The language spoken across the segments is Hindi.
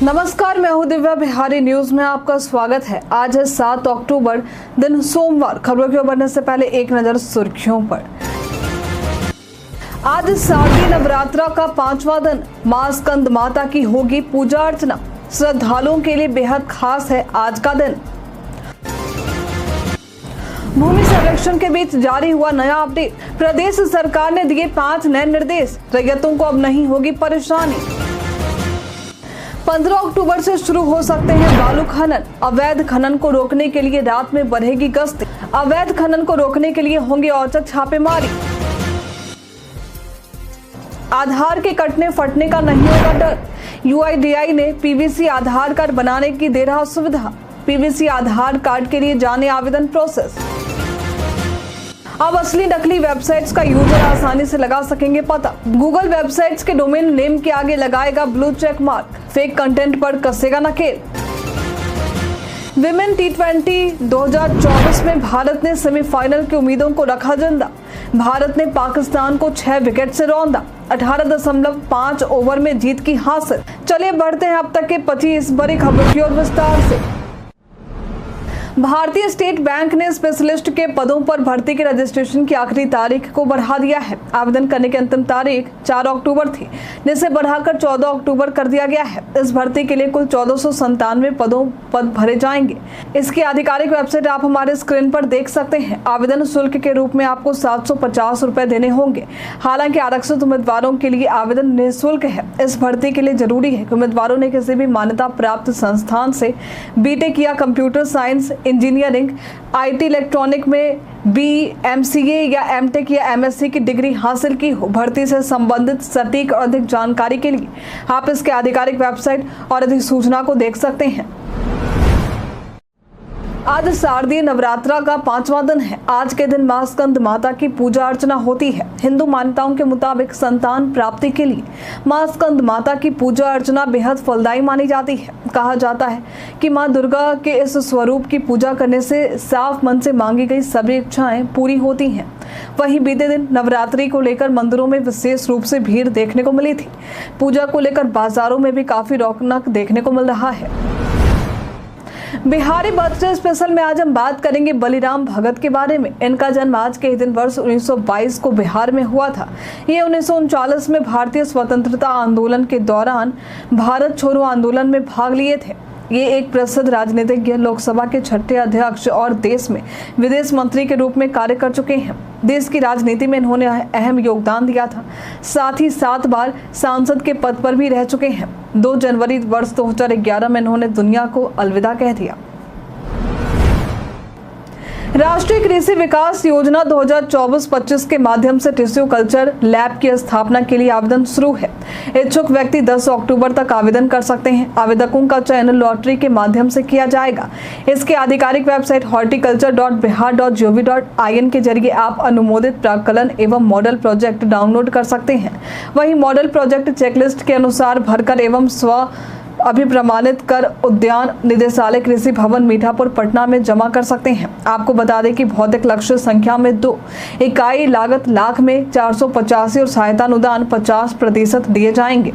नमस्कार, मैं हूं दिव्या। बिहारी न्यूज में आपका स्वागत है। आज है 7 अक्टूबर, दिन सोमवार। खबरों की ओर बढ़ने से पहले एक नजर सुर्खियों पर। आज शारदीय नवरात्रा का 5वां दिन। मां स्कंद माता की होगी पूजा अर्चना। श्रद्धालुओं के लिए बेहद खास है आज का दिन। भूमि सर्वेक्षण के बीच जारी हुआ नया अपडेट। प्रदेश सरकार ने दिए 5 नए निर्देश। रैयतों को अब नहीं होगी परेशानी। 15 अक्टूबर से शुरू हो सकते हैं बालू खनन। अवैध खनन को रोकने के लिए रात में बढ़ेगी गश्त। अवैध खनन को रोकने के लिए होंगे औचक छापेमारी। आधार के कटने फटने का नहीं होगा डर। यूआईडीआई ने पीवीसी आधार कार्ड बनाने की दे रहा सुविधा। पीवीसी आधार कार्ड के लिए जाने आवेदन प्रोसेस। अब असली नकली वेबसाइट्स का यूजर आसानी से लगा सकेंगे पता। गूगल वेबसाइट्स के डोमेन नेम के आगे लगाएगा blue check mark. Fake content पर कसेगा नकेल। विमेन T20 2024 में भारत ने सेमीफाइनल की उम्मीदों को रखा जिंदा। भारत ने पाकिस्तान को 6 विकेट से रौंदा। 18.5 ओवर में जीत की हासिल। चलिए बढ़ते हैं अब तक के 25 बड़ी खबरों की ओर विस्तार से। भारतीय स्टेट बैंक ने स्पेशलिस्ट के पदों पर भर्ती के रजिस्ट्रेशन की आखिरी तारीख को बढ़ा दिया है। आवेदन करने की अंतिम तारीख 4 अक्टूबर थी, जिसे बढ़ाकर 14 अक्टूबर कर दिया गया है। इस भर्ती के लिए कुल 1497 पद भरे जाएंगे। इसकी आधिकारिक वेबसाइट आप हमारे स्क्रीन पर देख सकते हैं। आवेदन शुल्क के रूप में आपको 750 रुपए देने होंगे। हालांकि आरक्षित उम्मीदवारों के लिए आवेदन निःशुल्क है। इस भर्ती के लिए जरूरी है कि उम्मीदवारों ने किसी भी मान्यता प्राप्त संस्थान से बीटेक या computer science, engineering, IT, electronic में BMCA या एमटेक या MSc की डिग्री हासिल की हो। भर्ती से संबंधित सटीक और अधिक जानकारी के लिए आप इसके आधिकारिक वेबसाइट और अधिक सूचना को देख सकते हैं। आज शारदीय नवरात्रा का 5वां दिन है। आज के दिन मां स्कंद माता की पूजा अर्चना होती है। हिंदू मान्यताओं के मुताबिक संतान प्राप्ति के लिए मां स्कंद माता की पूजा अर्चना बेहद फलदायी मानी जाती है। कहा जाता है कि मां दुर्गा के इस स्वरूप की पूजा करने से साफ मन से मांगी गई सभी इच्छाएं पूरी होती हैं। वहीं बीते दिन नवरात्रि को लेकर मंदिरों में विशेष रूप से भीड़ देखने को मिली थी। पूजा को लेकर बाजारों में भी काफी रौनक देखने को मिल रहा है। बिहारी बर्थडे स्पेशल में आज हम बात करेंगे बलिराम भगत के बारे में। इनका जन्म आज के ही दिन वर्ष 1922 को बिहार में हुआ था। ये 1939 में भारतीय स्वतंत्रता आंदोलन के दौरान भारत छोड़ो आंदोलन में भाग लिए थे। ये एक प्रसिद्ध राजनीतिज्ञ, लोकसभा के 6ठे अध्यक्ष और देश में विदेश मंत्री के रूप में कार्य कर चुके हैं। देश की राजनीति में इन्होंने अहम योगदान दिया था। साथ ही 7 बार सांसद के पद पर भी रह चुके हैं। 2 जनवरी वर्ष 2011 में इन्होंने दुनिया को अलविदा कह दिया। राष्ट्रीय कृषि विकास योजना 2024-25 के माध्यम से टिश्यू कल्चर लैब की स्थापना के लिए आवेदन शुरू है। इच्छुक व्यक्ति 10 अक्टूबर तक आवेदन कर सकते हैं। आवेदकों का चयन लॉटरी के माध्यम से किया जाएगा। इसके आधिकारिक वेबसाइट horticulture.bihar.gov.in के जरिए आप अनुमोदित प्राक्कलन एवं मॉडल प्रोजेक्ट डाउनलोड कर सकते हैं। वहीं मॉडल प्रोजेक्ट चेकलिस्ट के अनुसार भरकर एवं स्व अभिप्रमाणित कर उद्यान निदेशालय कृषि भवन मीठापुर पटना में जमा कर सकते हैं। आपको बता दें कि भौतिक लक्ष्य संख्या में 2 इकाई लागत लाख में 485 और सहायता अनुदान 50% दिए जाएंगे।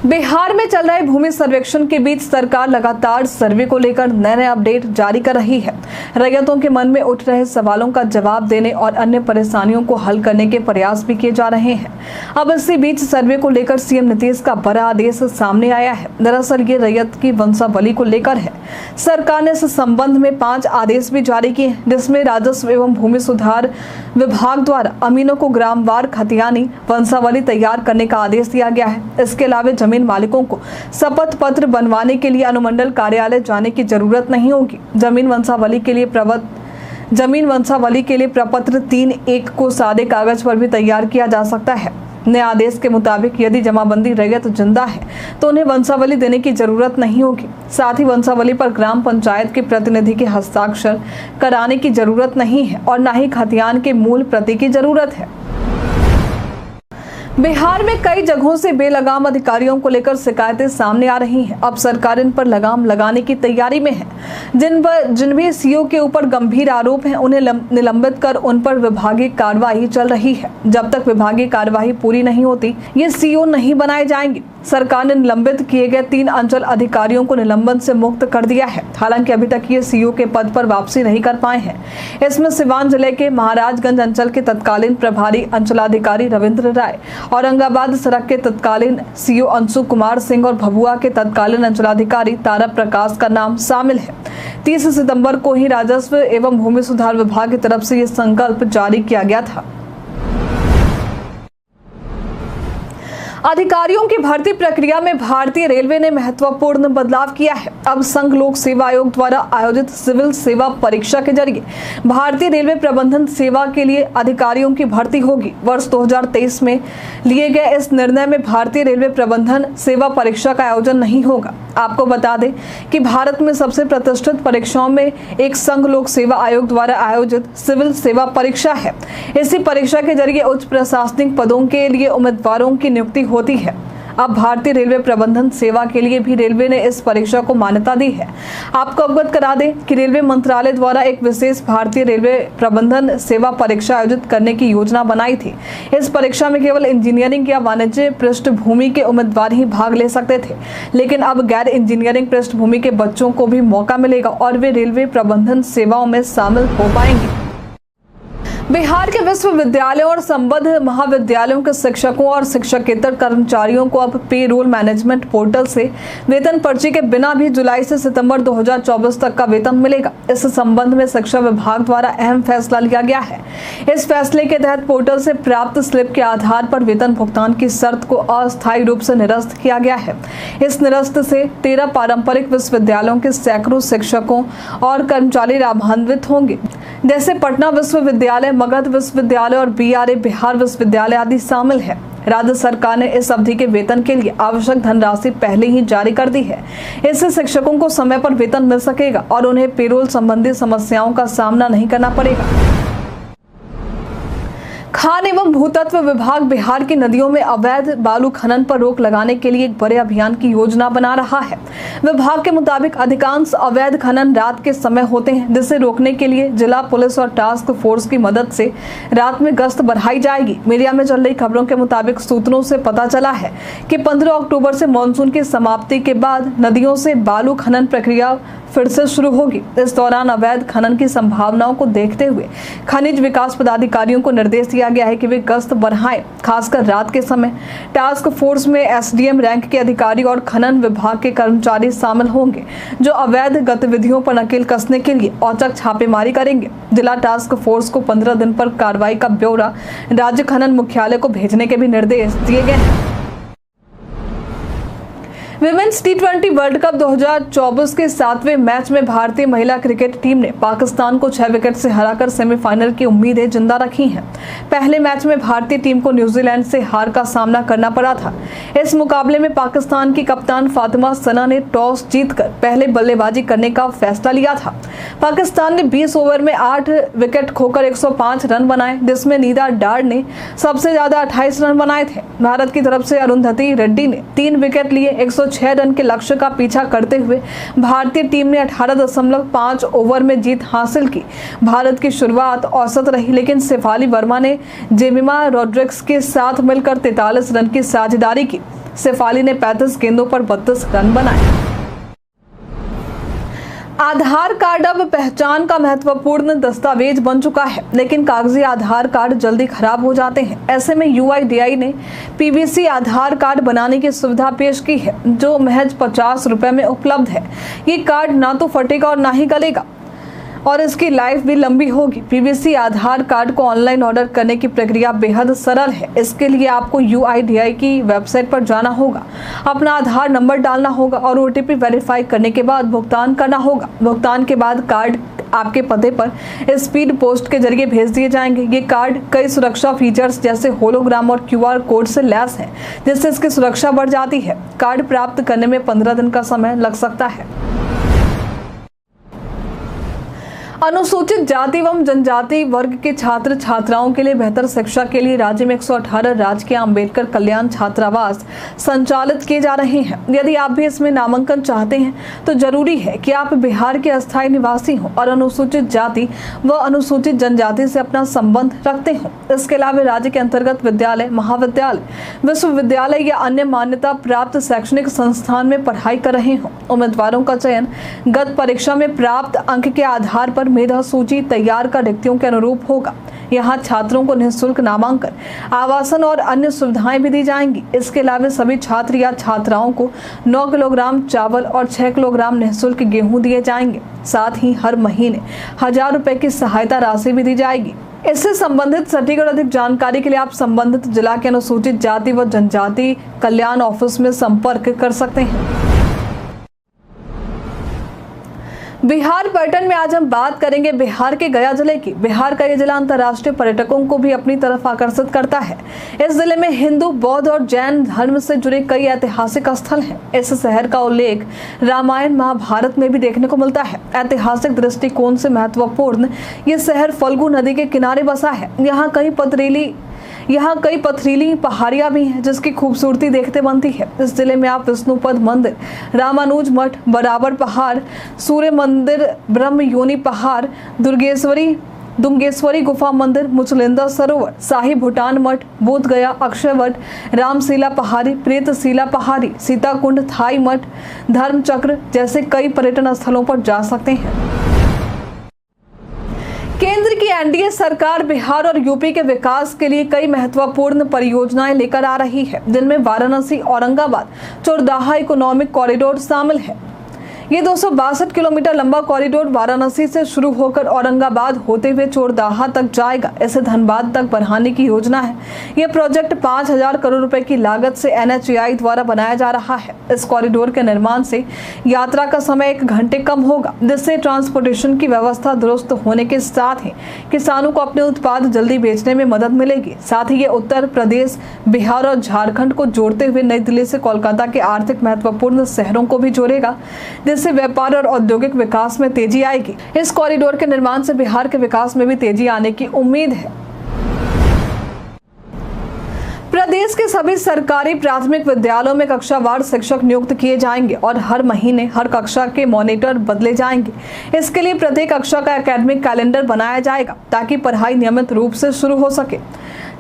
बिहार में चल रहे भूमि सर्वेक्षण के बीच सरकार लगातार सर्वे को लेकर नए अपडेट जारी कर रही है। रैयतों के मन में उठ रहे सवालों का जवाब देने और अन्य परेशानियों को हल करने के प्रयास भी किए जा रहे हैं। अब इसी बीच सर्वे को लेकर सीएम नीतीश का बड़ा आदेश सामने आया है। दरअसल ये रैयत की वंशावली को लेकर है। सरकार ने इस संबंध में 5 आदेश भी जारी किए हैं, जिसमें राजस्व एवं भूमि सुधार विभाग द्वारा अमीनों को ग्रामवार खतियानी वंशावली तैयार करने का आदेश दिया गया है। इसके अलावा जमीन मालिकों को शपथ पत्र बनवाने के लिए अनुमंडल कार्यालय जाने की जरूरत नहीं होगी। जमीन वंशावली के लिए प्रपत्र 3(1) को सादे कागज पर भी तैयार किया जा सकता है। नए आदेश के मुताबिक यदि जमाबंदी रैयत जिंदा है तो उन्हें वंशावली देने की जरूरत नहीं होगी। साथ ही वंशावली पर ग्राम पंचायत के प्रतिनिधि के हस्ताक्षर कराने की जरूरत नहीं है और न ही खतियान के मूल प्रति की जरूरत है। बिहार में कई जगहों से बेलगाम अधिकारियों को लेकर शिकायतें सामने आ रही हैं। अब सरकार इन पर लगाम लगाने की तैयारी में है। जिन भी सीओ के ऊपर गंभीर आरोप हैं उन्हें निलंबित कर उन पर विभागीय कार्रवाई चल रही है। जब तक विभागीय कार्रवाई पूरी नहीं होती ये सीओ नहीं बनाए जाएंगे। सरकार ने निलंबित किए गए 3 अंचल अधिकारियों को निलंबन से मुक्त कर दिया है। हालांकि अभी तक ये सीओ के पद पर वापसी नहीं कर पाए हैं। इसमें सिवान जिले के महाराजगंज अंचल के तत्कालीन प्रभारी अंचलाधिकारी रविंद्र राय, औरंगाबाद सड़क के तत्कालीन सीओ अंशु कुमार सिंह और भभुआ के तत्कालीन अंचलाधिकारी तारा प्रकाश का नाम शामिल है। 30 सितंबर को ही राजस्व एवं भूमि सुधार विभाग की तरफ से ये संकल्प जारी किया गया था। अधिकारियों की भर्ती प्रक्रिया में भारतीय रेलवे ने महत्वपूर्ण बदलाव किया है। अब संघ लोक सेवा आयोग द्वारा आयोजित सिविल सेवा परीक्षा के जरिए भारतीय रेलवे प्रबंधन सेवा के लिए अधिकारियों की भर्ती होगी। वर्ष 2023 में लिए गए इस निर्णय में भारतीय रेलवे प्रबंधन सेवा परीक्षा का आयोजन नहीं होगा। आपको बता दें कि भारत में सबसे प्रतिष्ठित परीक्षाओं में एक संघ लोक सेवा आयोग द्वारा आयोजित सिविल सेवा परीक्षा है। इसी परीक्षा के जरिए उच्च प्रशासनिक पदों के लिए उम्मीदवारों की नियुक्ति होती है। अब भारतीय रेलवे प्रबंधन सेवा के लिए भी रेलवे ने इस परीक्षा को मान्यता दी है। आपको अवगत करा दें कि रेलवे मंत्रालय द्वारा एक विशेष भारतीय रेलवे प्रबंधन सेवा परीक्षा आयोजित करने की योजना बनाई थी। इस परीक्षा में केवल इंजीनियरिंग या वाणिज्य पृष्ठभूमि के उम्मीदवार ही भाग ले सकते थे, लेकिन अब गैर इंजीनियरिंग पृष्ठभूमि के बच्चों को भी मौका मिलेगा और वे रेलवे प्रबंधन सेवाओं में शामिल हो पाएंगे। बिहार के विश्वविद्यालयों और संबद्ध महाविद्यालयों के शिक्षकों और शिक्षकेतर कर्मचारियों को अब पे रोल मैनेजमेंट पोर्टल से वेतन पर्ची के बिना भी जुलाई से सितंबर 2024 तक का वेतन मिलेगा। इस संबंध में शिक्षा विभाग द्वारा अहम फैसला लिया गया है। इस फैसले के तहत पोर्टल से प्राप्त स्लिप के आधार पर वेतन भुगतान की शर्त को अस्थायी रूप से निरस्त किया गया है। इस निरस्त से 13 पारंपरिक विश्वविद्यालयों के सैकड़ों शिक्षकों और कर्मचारी लाभान्वित होंगे, जैसे पटना विश्वविद्यालय, मगध विश्वविद्यालय और बीआरए बिहार विश्वविद्यालय आदि शामिल है। राज्य सरकार ने इस अवधि के वेतन के लिए आवश्यक धनराशि पहले ही जारी कर दी है। इससे शिक्षकों को समय पर वेतन मिल सकेगा और उन्हें पेरोल संबंधी समस्याओं का सामना नहीं करना पड़ेगा। खान एवं भूतत्व विभाग बिहार की नदियों में अवैध बालू खनन पर रोक लगाने के लिए एक बड़े अभियान की योजना बना रहा है। विभाग के मुताबिक अधिकांश अवैध खनन रात के समय होते हैं, जिसे रोकने के लिए जिला पुलिस और टास्क फोर्स की मदद से रात में गश्त बढ़ाई जाएगी। मीडिया में चल रही खबरों के मुताबिक सूत्रों से पता चला है कि 15 अक्टूबर से मानसून की समाप्ति के बाद नदियों से बालू खनन प्रक्रिया फिर से शुरू होगी। इस दौरान अवैध खनन की संभावनाओं को देखते हुए खनिज विकास पदाधिकारियों को निर्देश दिया गया है कि वे गश्त बढ़ाएं, खासकर रात के समय। टास्क फोर्स में एसडीएम रैंक के अधिकारी और खनन विभाग के कर्मचारी शामिल होंगे, जो अवैध गतिविधियों पर नकेल कसने के लिए औचक छापेमारी करेंगे। जिला टास्क फोर्स को 15 दिन पर कार्रवाई का ब्यौरा राज्य खनन मुख्यालय को भेजने के भी निर्देश दिए गए हैं। विमेंस टी20 वर्ल्ड कप 2024 के 7वें मैच में भारतीय महिला क्रिकेट टीम ने पाकिस्तान को 6 विकेट से हराकर सेमीफाइनल की उम्मीदें जिंदा रखी हैं। पहले मैच में भारतीय टीम को न्यूजीलैंड से हार का सामना करना पड़ा था। इस मुकाबले में पाकिस्तान की कप्तान फातिमा सना ने टॉस जीतकर पहले बल्लेबाजी करने का फैसला लिया था। पाकिस्तान ने 20 ओवर में 8 विकेट खोकर 105 रन बनाए, जिसमें नीदा डार ने सबसे ज्यादा 28 रन बनाए थे। भारत की तरफ से अरुंधति रेड्डी ने 3 विकेट लिए 106 रन के लक्ष्य का पीछा करते हुए भारतीय टीम ने 18.5 ओवर में जीत हासिल की। भारत की शुरुआत औसत रही, लेकिन शेफाली वर्मा ने जेमिमा रॉड्रिग्स के साथ मिलकर 43 रन की साझेदारी की। शेफाली ने 35 गेंदों पर 32 रन बनाए। आधार कार्ड अब पहचान का महत्वपूर्ण दस्तावेज बन चुका है, लेकिन कागजी आधार कार्ड जल्दी खराब हो जाते हैं। ऐसे में UIDAI ने PVC आधार कार्ड बनाने की सुविधा पेश की है, जो महज 50 रुपए में उपलब्ध है। ये कार्ड ना तो फटेगा और ना ही गलेगा और इसकी लाइफ भी लंबी होगी। PVC आधार कार्ड को ऑनलाइन ऑर्डर करने की प्रक्रिया बेहद सरल है। इसके लिए आपको UIDAI की वेबसाइट पर जाना होगा, अपना आधार नंबर डालना होगा और OTP वेरीफाई करने के बाद भुगतान करना होगा। भुगतान के बाद कार्ड आपके पते पर स्पीड पोस्ट के जरिए भेज दिए जाएंगे। ये कार्ड कई सुरक्षा फीचर्स जैसे होलोग्राम और QR कोड से लैस है, जिससे इसकी सुरक्षा बढ़ जाती है। कार्ड प्राप्त करने में 15 दिन का समय लग सकता है। अनुसूचित जाति एवं जनजाति वर्ग के छात्र छात्राओं के लिए बेहतर शिक्षा के लिए राज्य में 118 राजकीय अंबेडकर कल्याण छात्रावास संचालित किए जा रहे हैं। यदि आप भी इसमें नामांकन चाहते हैं तो जरूरी है कि आप बिहार के अस्थायी निवासी हों और अनुसूचित जाति व अनुसूचित जनजाति से अपना संबंध रखते हों। इसके अलावा राज्य के अंतर्गत विद्यालय, महाविद्यालय, विश्वविद्यालय या अन्य मान्यता प्राप्त शैक्षणिक संस्थान में पढ़ाई कर रहे हों। उम्मीदवारों का चयन गत परीक्षा में प्राप्त अंक के आधार पर मेधा सूची तैयार कर रिक्तियों के अनुरूप होगा। यहाँ छात्रों को निःशुल्क नामांकन, आवासन और अन्य सुविधाएं भी दी जाएंगी। इसके अलावा सभी छात्र या छात्राओं को 9 किलोग्राम चावल और 6 किलोग्राम निःशुल्क गेहूं दिए जाएंगे। साथ ही हर महीने 1000 रुपए की सहायता राशि भी दी जाएगी। इससे संबंधित सटीक और अधिक जानकारी के लिए आप संबंधित जिला के अनुसूचित जाति व जनजाति कल्याण ऑफिस में संपर्क कर सकते हैं। बिहार पर्यटन में आज हम बात करेंगे बिहार के गया जिले की। बिहार का ये जिला अंतर्राष्ट्रीय पर्यटकों को भी अपनी तरफ आकर्षित करता है। इस जिले में हिंदू, बौद्ध और जैन धर्म से जुड़े कई ऐतिहासिक स्थल हैं। इस शहर का उल्लेख रामायण, महाभारत में भी देखने को मिलता है। ऐतिहासिक दृष्टिकोण से महत्वपूर्ण ये शहर फल्गु नदी के किनारे बसा है। यहाँ कई पथरीली पहाड़ियां भी हैं जिसकी खूबसूरती देखते बनती है। इस जिले में आप विष्णुपद मंदिर, रामानुज मठ, बराबर पहाड़, सूर्य मंदिर, ब्रह्म योनि पहाड़, दुर्गेश्वरी गुफा मंदिर, मुचलिंदा सरोवर, शाही भूटान मठ, बोध गया, अक्षयवट, रामशिला पहाड़ी, प्रेतशिला पहाड़ी, सीताकुंड, थाई मठ, धर्मचक्र जैसे कई पर्यटन स्थलों पर जा सकते हैं। केंद्र की एनडीए सरकार बिहार और यूपी के विकास के लिए कई महत्वपूर्ण परियोजनाएं लेकर आ रही है, जिनमें वाराणसी औरंगाबाद चौरदाहा इकोनॉमिक कॉरिडोर शामिल है। ये 262 किलोमीटर लंबा कॉरिडोर वाराणसी से शुरू होकर औरंगाबाद होते हुए चौरदाहा तक जाएगा। इसे धनबाद तक बढ़ाने की योजना है। यह प्रोजेक्ट 5000 करोड़ रुपए की लागत से NHAI द्वारा बनाया जा रहा है। इस कॉरिडोर के निर्माण से यात्रा का समय 1 घंटे कम होगा, जिससे ट्रांसपोर्टेशन की व्यवस्था दुरुस्त होने के साथ ही किसानों को अपने उत्पाद जल्दी बेचने में मदद मिलेगी। साथ ही ये उत्तर प्रदेश, बिहार और झारखंड को जोड़ते हुए नई दिल्ली से कोलकाता के आर्थिक महत्वपूर्ण शहरों को भी जोड़ेगा, जिससे व्यापार और औद्योगिक विकास में तेजी आएगी। इस कॉरिडोर के निर्माण से बिहार के विकास में भी तेजी आने की उम्मीद है। प्रदेश के सभी सरकारी प्राथमिक विद्यालयों में कक्षावार शिक्षक नियुक्त किए जाएंगे और हर महीने हर कक्षा के मॉनिटर बदले जाएंगे। इसके लिए प्रत्येक कक्षा का एकेडमिक कैलेंडर बनाया जाएगा ताकि पढ़ाई नियमित रूप से शुरू हो सके।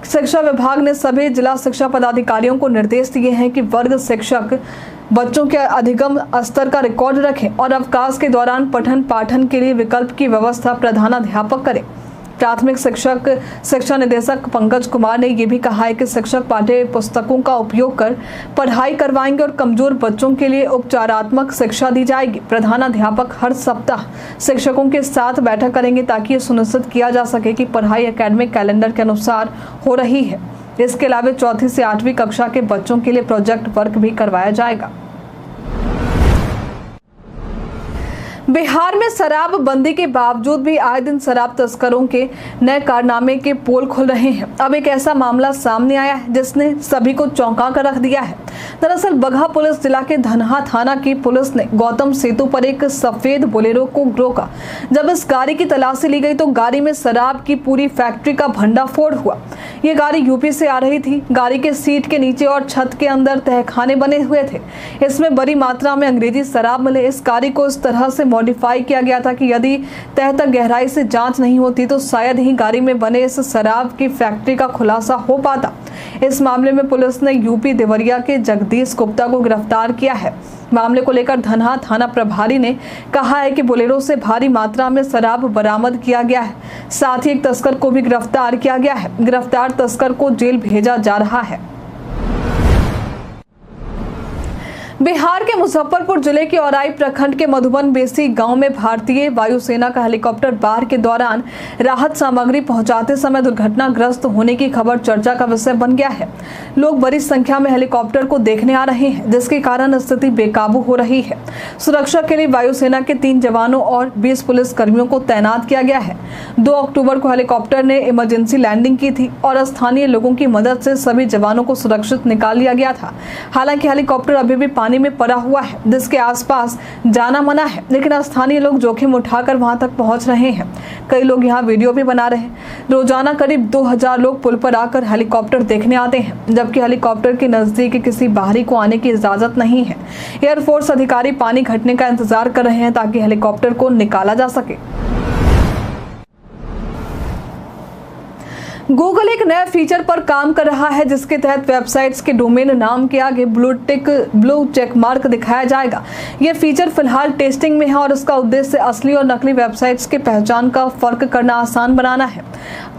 शिक्षा विभाग ने सभी जिला शिक्षा पदाधिकारियों को निर्देश दिए हैं कि वर्ग शिक्षक बच्चों के अधिगम स्तर का रिकॉर्ड रखें और अवकाश के दौरान पठन पाठन के लिए विकल्प की व्यवस्था प्रधानाध्यापक करें। प्राथमिक शिक्षा निदेशक पंकज कुमार ने यह भी कहा है कि शिक्षक पाठ्य पुस्तकों का उपयोग कर पढ़ाई करवाएंगे और कमजोर बच्चों के लिए उपचारात्मक शिक्षा दी जाएगी। प्रधानाध्यापक हर सप्ताह शिक्षकों के साथ बैठक करेंगे ताकि ये सुनिश्चित किया जा सके कि पढ़ाई एकेडमिक कैलेंडर के अनुसार हो रही है। इसके अलावा 4वीं से 8वीं कक्षा के बच्चों के लिए प्रोजेक्ट वर्क भी करवाया जाएगा। बिहार में शराब बंदी के बावजूद भी आए दिन शराब तस्करों के नए कारनामे के पोल खुल रहे हैं। अब एक ऐसा मामला सामने आया है जिसने सभी को चौंका कर रख दिया है। दरअसल बगहा पुलिस जिला के धनहा थाना की पुलिस ने गौतम सेतु पर एक सफेद बोलेरो को रोका। जब इस गाड़ी की तलाशी ली गई तो गाड़ी में शराब की पूरी फैक्ट्री का भंडाफोड़ हुआ। ये गाड़ी यूपी से आ रही थी। गाड़ी के सीट के नीचे और छत के अंदर तहखाने बने हुए थे। इसमें बड़ी मात्रा में अंग्रेजी शराब मिले। इस गाड़ी को इस तरह से मॉडिफाई किया गया था कि यदि तह तक गहराई से जांच नहीं होती तो शायद ही गाड़ी में बने इस शराब की फैक्ट्री का खुलासा हो पाता। इस मामले में पुलिस ने यूपी देवरिया के जगदीश गुप्ता को गिरफ्तार किया है। मामले को लेकर धनहा थाना प्रभारी ने कहा है कि बोलेरो से भारी मात्रा में शराब बरामद किया गया है। साथ ही एक तस्कर को भी गिरफ्तार किया गया है। गिरफ्तार तस्कर को जेल भेजा जा रहा है। बिहार के मुजफ्फरपुर जिले के औराई प्रखंड के मधुबन बेसी गांव में भारतीय वायुसेना का हेलीकॉप्टर बाढ़ के दौरान राहत सामग्री पहुंचाते समय दुर्घटनाग्रस्त होने की खबर चर्चा का विषय बन गया है। लोग बड़ी संख्या में हेलीकॉप्टर को देखने आ रहे हैं, जिसके कारण स्थिति बेकाबू हो रही है। सुरक्षा के लिए वायुसेना के 3 जवानों और 20 पुलिस कर्मियों को तैनात किया गया है। 2 अक्टूबर को हेलीकॉप्टर ने इमरजेंसी लैंडिंग की थी और स्थानीय लोगों की मदद से सभी जवानों को सुरक्षित निकाल लिया गया था। हालांकि हेलीकॉप्टर अभी भी पानी पानी में पड़ा हुआ है, जिसके आसपास जाना मना है, लेकिन स्थानीय लोग जोखिम उठाकर वहां तक पहुंच रहे हैं। कई लोग यहां वीडियो भी बना रहे हैं। रोजाना करीब 2000 लोग पुल पर आकर हेलीकॉप्टर देखने आते हैं, जबकि हेलीकॉप्टर के नजदीक किसी बाहरी को आने की इजाजत नहीं है। एयरफोर्स अधिकारी पानी घटने का इंतजार कर रहे हैं ताकि हेलीकॉप्टर को निकाला जा सके। गूगल एक नए फीचर पर काम कर रहा है, जिसके तहत वेबसाइट्स के डोमेन नाम के आगे ब्लू चेक मार्क दिखाया जाएगा। यह फीचर फिलहाल टेस्टिंग में है और इसका उद्देश्य असली और नकली वेबसाइट्स की पहचान का फर्क करना आसान बनाना है।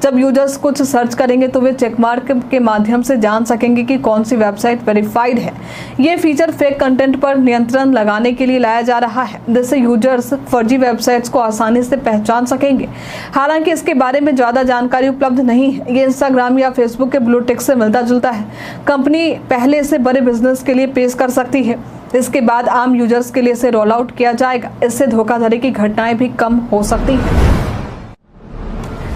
जब यूजर्स कुछ सर्च करेंगे तो वे चेक मार्क के माध्यम से जान सकेंगे कि कौन सी वेबसाइट वेरीफाइड है। यह फीचर फेक कंटेंट पर नियंत्रण लगाने के लिए लाया जा रहा है, जिससे यूजर्स फर्जी वेबसाइट्स को आसानी से पहचान सकेंगे। हालांकि इसके बारे में ज्यादा जानकारी उपलब्ध नहीं है। ये इंस्टाग्राम या फेसबुक के ब्लू टिक से मिलता जुलता है। कंपनी पहले इसे बड़े बिजनेस के लिए पेश कर सकती है, इसके बाद आम यूजर्स के लिए इसे रोल आउट किया जाएगा। इससे धोखाधड़ी की घटनाएं भी कम हो सकती हैं।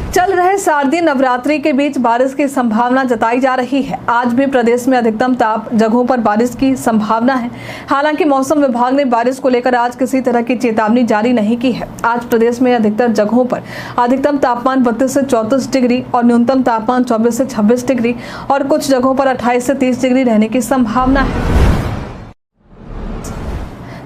चल रहे शारदीय नवरात्रि के बीच बारिश की संभावना जताई जा रही है। आज भी प्रदेश में अधिकतम जगहों पर बारिश की संभावना है। हालांकि मौसम विभाग ने बारिश को लेकर आज किसी तरह की चेतावनी जारी नहीं की है। आज प्रदेश में अधिकतर जगहों पर अधिकतम तापमान 32 से 34 डिग्री और न्यूनतम तापमान 24 से 26 डिग्री और कुछ जगहों पर 28 से 30 डिग्री रहने की संभावना है।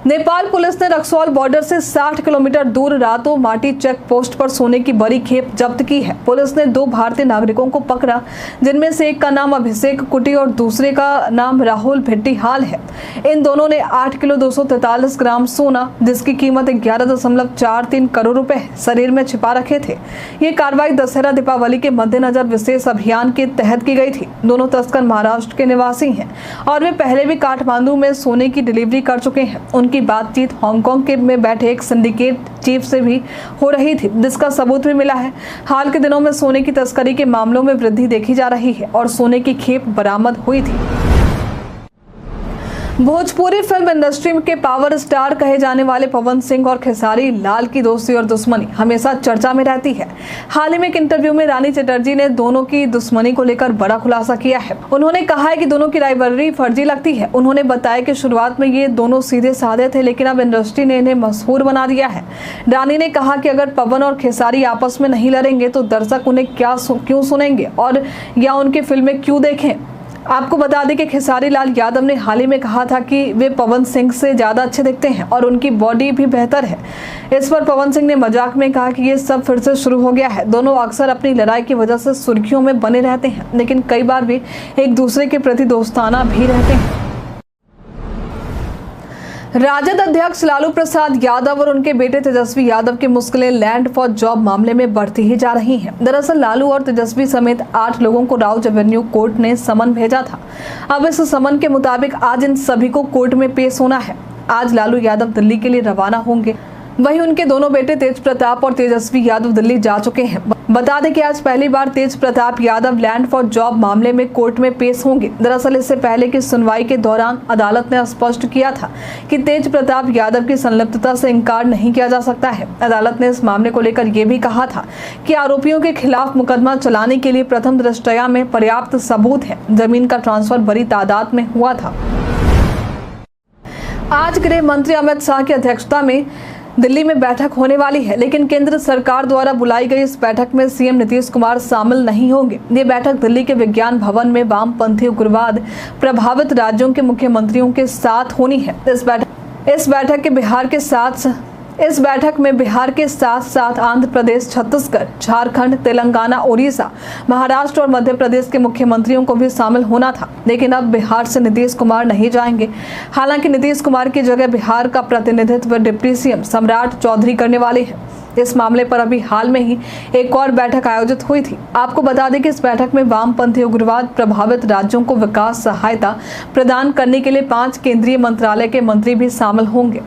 नेपाल पुलिस ने रक्सौल बॉर्डर से 60 किलोमीटर दूर रातो माटी चेक पोस्ट पर सोने की बड़ी खेप जब्त की है। पुलिस ने 2 भारतीय नागरिकों को पकड़ा, जिनमें से एक का नाम अभिषेक कुटी और दूसरे का नाम राहुल भिट्टीहाल है। इन दोनों ने 8 किलो 243 ग्राम सोना, जिसकी कीमत 11.43 करोड़ रुपए है, शरीर में छिपा रखे थे। ये कार्रवाई दशहरा दीपावली के मद्देनजर विशेष अभियान के तहत की गई थी। दोनों तस्कर महाराष्ट्र के निवासी हैं और वे पहले भी काठमांडू में सोने की डिलीवरी कर चुके हैं। उनकी बातचीत हांगकांग के में बैठे एक सिंडिकेट चीफ से भी हो रही थी, जिसका सबूत भी मिला है। हाल के दिनों में सोने की तस्करी के मामलों में वृद्धि देखी जा रही है और सोने की खेप बरामद हुई थी। भोजपुरी फिल्म इंडस्ट्री के पावर स्टार कहे जाने वाले पवन सिंह और खेसारी लाल की दोस्ती और दुश्मनी हमेशा चर्चा में रहती है। हाल ही में एक इंटरव्यू में रानी चटर्जी ने दोनों की दुश्मनी को लेकर बड़ा खुलासा किया है। उन्होंने कहा है कि दोनों की राइवलरी फर्जी लगती है। उन्होंने बताया कि शुरुआत में ये दोनों सीधे साधे थे, लेकिन अब इंडस्ट्री ने इन्हें मशहूर बना दिया है। रानी ने कहा कि अगर पवन और खेसारी आपस में नहीं लड़ेंगे तो दर्शक उन्हें क्यों सुनेंगे और या उनकी फिल्में क्यों देखें। आपको बता दें कि खेसारी लाल यादव ने हाल ही में कहा था कि वे पवन सिंह से ज्यादा अच्छे दिखते हैं और उनकी बॉडी भी बेहतर है। इस पर पवन सिंह ने मजाक में कहा कि ये सब फिर से शुरू हो गया है। दोनों अक्सर अपनी लड़ाई की वजह से सुर्खियों में बने रहते हैं, लेकिन कई बार भी एक दूसरे के प्रति दोस्ताना भी रहते हैं। राजद अध्यक्ष लालू प्रसाद यादव और उनके बेटे तेजस्वी यादव की मुश्किलें लैंड फॉर जॉब मामले में बढ़ती ही जा रही हैं। दरअसल लालू और तेजस्वी समेत 8 लोगों को राउज एवेन्यू कोर्ट ने समन भेजा था। अब इस समन के मुताबिक आज इन सभी को कोर्ट में पेश होना है। आज लालू यादव दिल्ली के लिए रवाना होंगे। वहीं उनके दोनों बेटे तेज प्रताप और तेजस्वी यादव दिल्ली जा चुके हैं। बता दें कि आज पहली बार Tej Pratap Yadav land for job मामले में कोर्ट में पेश होंगे। दरअसल इससे पहले की सुनवाई के दौरान अदालत ने स्पष्ट किया था कि तेज प्रताप यादव की संलिप्तता से इनकार नहीं किया जा सकता है। अदालत ने इस मामले को लेकर यह भी कहा था कि आरोपियों के खिलाफ मुकदमा चलाने के लिए प्रथम दृष्टया में पर्याप्त सबूत है। जमीन का ट्रांसफर बड़ी तादाद में हुआ था। आज गृह मंत्री अमित शाह की अध्यक्षता में दिल्ली में बैठक होने वाली है, लेकिन केंद्र सरकार द्वारा बुलाई गई इस बैठक में सीएम नीतीश कुमार शामिल नहीं होंगे। ये बैठक दिल्ली के विज्ञान भवन में वामपंथी उग्रवाद प्रभावित राज्यों के मुख्यमंत्रियों के साथ होनी है। इस बैठक में बिहार के साथ साथ आंध्र प्रदेश, छत्तीसगढ़, झारखंड, तेलंगाना, ओडिशा, महाराष्ट्र और मध्य प्रदेश के मुख्यमंत्रियों को भी शामिल होना था, लेकिन अब बिहार से नीतीश कुमार नहीं जाएंगे। हालांकि नीतीश कुमार की जगह बिहार का प्रतिनिधित्व डिप्टी सीएम सम्राट चौधरी करने वाले हैं। इस मामले पर अभी हाल में ही एक और बैठक आयोजित हुई थी। आपको बता दें कि इस बैठक में वामपंथी उग्रवाद प्रभावित राज्यों को विकास सहायता प्रदान करने के लिए 5 केंद्रीय मंत्रालय के मंत्री भी शामिल होंगे।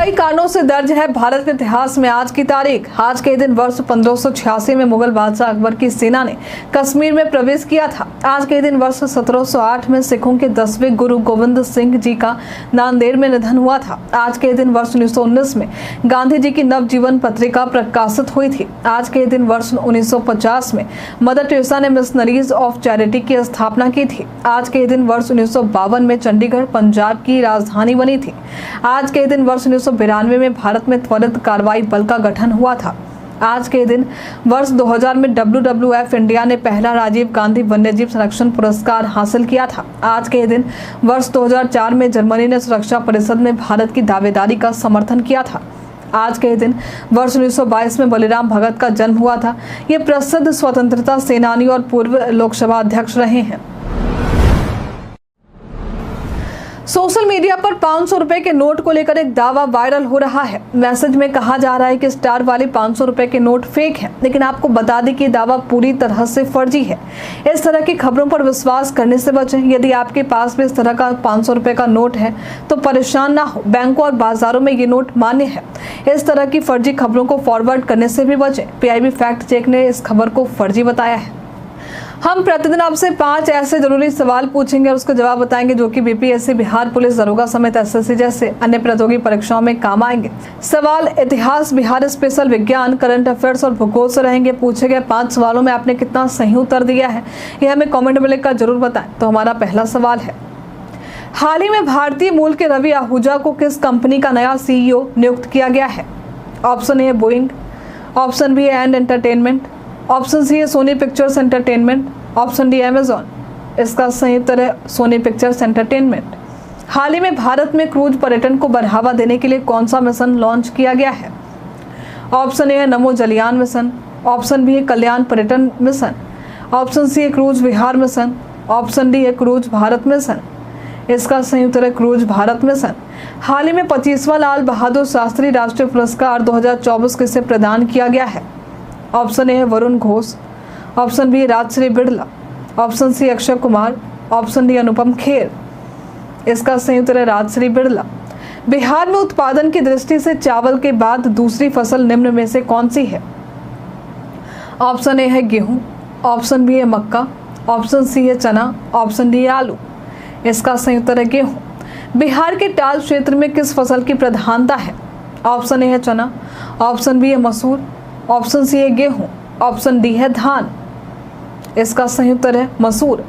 कई कारणों से दर्ज है भारत के इतिहास में आज की तारीख। आज के दिन वर्ष 1586 में मुगल बादशाह अकबर की सेना ने कश्मीर में प्रवेश किया था। आज के दिन वर्ष 1708 में सिखों के 10वें गुरु गोविंद सिंह जी का नांदेड़ में निधन हुआ था। आज के दिन वर्ष 1919 में गांधी जी की नवजीवन पत्रिका प्रकाशित हुई थी। आज के दिन वर्ष 1950 में मदर टेरेसा ने मिशनरीज ऑफ चैरिटी की स्थापना की थी। आज के दिन वर्ष 1952 में चंडीगढ़ पंजाब की राजधानी बनी थी। आज के दिन वर्ष 1992 में भारत में त्वरित कार्रवाई बल का गठन हुआ था। आज के दिन वर्ष 2000 में WWF इंडिया ने पहला राजीव गांधी वन्यजीव संरक्षण पुरस्कार हासिल किया था। आज के दिन वर्ष 2004 में जर्मनी ने सुरक्षा परिषद में भारत की दावेदारी का समर्थन किया था। आज के दिन वर्ष 1922 में बलिराम भगत का जन्म हुआ था। ये प्रसिद्ध स्वतंत्रता सेनानी और पूर्व लोकसभा अध्यक्ष रहे हैं। सोशल मीडिया पर 500 रुपए के नोट को लेकर एक दावा वायरल हो रहा है। मैसेज में कहा जा रहा है कि स्टार वाले 500 रुपए के नोट फेक हैं, लेकिन आपको बता दें कि दावा पूरी तरह से फर्जी है। इस तरह की खबरों पर विश्वास करने से बचें। यदि आपके पास भी इस तरह का 500 रुपए का नोट है तो परेशान ना हो, बैंकों और बाजारों में ये नोट मान्य है। इस तरह की फर्जी खबरों को फॉरवर्ड करने से भी बचें। PIB फैक्ट चेक ने इस खबर को फर्जी बताया है। हम प्रतिदिन आपसे 5 ऐसे जरूरी सवाल पूछेंगे और उसका जवाब बताएंगे जो कि BPSC, बिहार पुलिस दरोगा समेत SSC जैसे अन्य प्रतियोगी परीक्षाओं में काम आएंगे। सवाल इतिहास, बिहार स्पेशल, विज्ञान, करंट अफेयर्स और भूगोल से रहेंगे। पूछे गए 5 सवालों में आपने कितना सही उत्तर दिया है यह हमें कमेंट में लिखकर जरूर बताएं। तो हमारा पहला सवाल है, हाल ही में भारतीय मूल के रवि आहूजा को किस कंपनी का नया CEO नियुक्त किया गया है? Option A Boeing, option B and entertainment, option C है Sony Pictures Entertainment, option D Amazon. इसका सही उत्तर है सोनी पिक्चर्स एंटरटेनमेंट। हाल ही में भारत में क्रूज पर्यटन को बढ़ावा देने के लिए कौन सा मिशन लॉन्च किया गया है? ऑप्शन ए है नमो जलयान मिशन, ऑप्शन बी है कल्याण पर्यटन मिशन, ऑप्शन सी है क्रूज विहार मिशन, ऑप्शन डी है क्रूज भारत मिशन। इसका सही उत्तर है क्रूज भारत मिशन। हाल ही में 25वां लाल बहादुर शास्त्री राष्ट्रीय पुरस्कार 2024 किसे प्रदान किया गया है? ऑप्शन ए है Varun Ghosh, option B Rajshree Birla, option C Akshay Kumar, option D Anupam Kher. इसका सही उत्तर है राजश्री बिड़ला। बिहार में उत्पादन की दृष्टि से चावल के बाद दूसरी फसल निम्न में से कौन सी है? ऑप्शन ए है गेहूं, ऑप्शन बी है मक्का, ऑप्शन सी है चना, ऑप्शन डी है आलू। इसका सही उत्तर है गेहूं। बिहार के टाल क्षेत्र में किस फसल की प्रधानता है? ऑप्शन ए है चना, ऑप्शन बी है मसूर, ऑप्शन सी है गेहूं, ऑप्शन डी है धान। इसका सही उत्तर है मसूर।